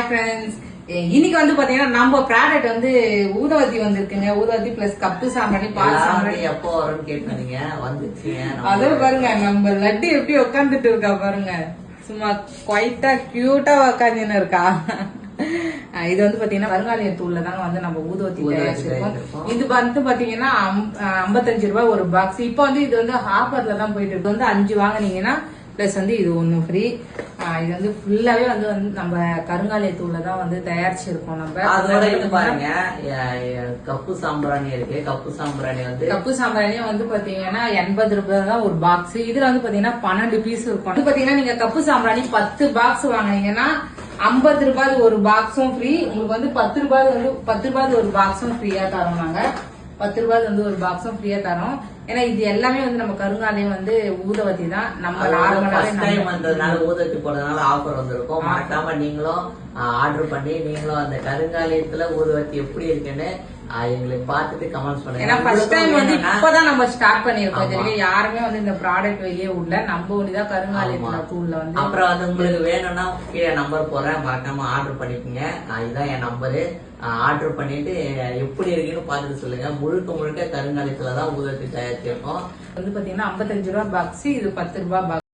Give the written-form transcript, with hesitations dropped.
Friends, இன்னைக்கு வந்து பாத்தீங்கன்னா நம்ம ப்ராடக்ட் வந்து ஊதுவத்தி வந்திருக்குங்க. ஊதுவத்தி பிளஸ் கப்பு சாம்பிராணி, பால் சாம்பிராணி. எப்போ வரும்னு கேட்டீங்க, வந்துச்சுங்க. அதோ பாருங்க நம்ம லட்டு எப்படி உட்காந்துட்டு இருக்கா பாருங்க, சும்மா குவைட்டா கியூட்டா உட்காந்துன்னு இருக்கா. இது வந்து பாத்தீங்கன்னா வருங்காலிய தூள்ல தாங்க வந்து நம்ம ஊதுவத்தி தயாரிச்சிருக்கோம். இது வந்து பாத்தீங்கன்னா 55 ரூபாய் ஒரு பாக்ஸ். இப்ப வந்து இது வந்து ஆஃபர்ல தான் போயிட்டு இருக்கு. வந்து 5 வாங்கினீங்கன்னா பிளஸ் வந்து இது ஒண்ணு ஃப்ரீ. இது வந்து ஃபுல்லாவே வந்து நம்ம கருங்காலிய தூள்ல தான் வந்து தயாரிச்சிருக்கோம். நம்ம அதோட இது பாருங்க, கப்பு சாம்பிராணி இருக்கு. கப்பு சாம்பிராணியும் வந்து பாத்தீங்கன்னா 80 ரூபாய் தான் ஒரு பாக்ஸ். இதுல வந்து பாத்தீங்கன்னா 12 பீஸ் இருக்கும். அது பாத்தீங்கன்னா நீங்க கப்பு சாம்பிராணி 10 பாக்ஸ் வாங்கினீங்கன்னா 50 ரூபாய் ஒரு பாக்ஸும் ஃப்ரீ. உங்களுக்கு வந்து 10 ரூபாய் ஒரு பாக்ஸும் ஃப்ரீயா தரோம். நாங்க 10 ரூபாய் வந்து ஒரு பாக்ஸும் ஃப்ரீயா தரோம். ஏன்னா இது எல்லாமே வந்து நம்ம கருங்காலியம் வந்து ஊதுவத்தி தான். நம்ம நார்மலாவே ஊதுவத்தி போடுறதுனால ஆஃபர் வந்திருக்கும். மறக்காம நீங்களும் ஆர்டர் பண்ணி நீங்களும் அந்த கருங்காலியத்துல ஊதுவத்தி எப்படி இருக்குன்னு எங்களுக்கு பார்த்துட்டு கமெண்ட்ஸ் பண்ணுங்க. ஏன்னா ஃபர்ஸ்ட் டைம் வந்து இப்பதான் நம்ம ஸ்டார்ட் பண்ணிருக்கோம். சரிங்க, யாருமே வந்து இந்த ப்ராடக்ட் வெளியே உள்ள நம்ம ஒண்ணுதான் கருங்காலியத்துல தூள்ல வந்து. அப்புறம் வந்து உங்களுக்கு வேணும்னா கீழே நம்பர் போறேன், மறக்காம ஆர்டர் பண்ணிக்கோங்க. இதுதான் என் நம்பரு. ஆர்டர் பண்ணிட்டு எப்படி இருக்குன்னு பார்த்துட்டு சொல்லுங்க. முழுக்க கருங்காலியத்துலதான் ஊதுவத்தி தயாரிச்சிருக்கோம். வந்து பாத்தீங்கன்னா 55 ரூபாய் பாக்ஸ், இது 10 ரூபாய் பாக்ஸ்.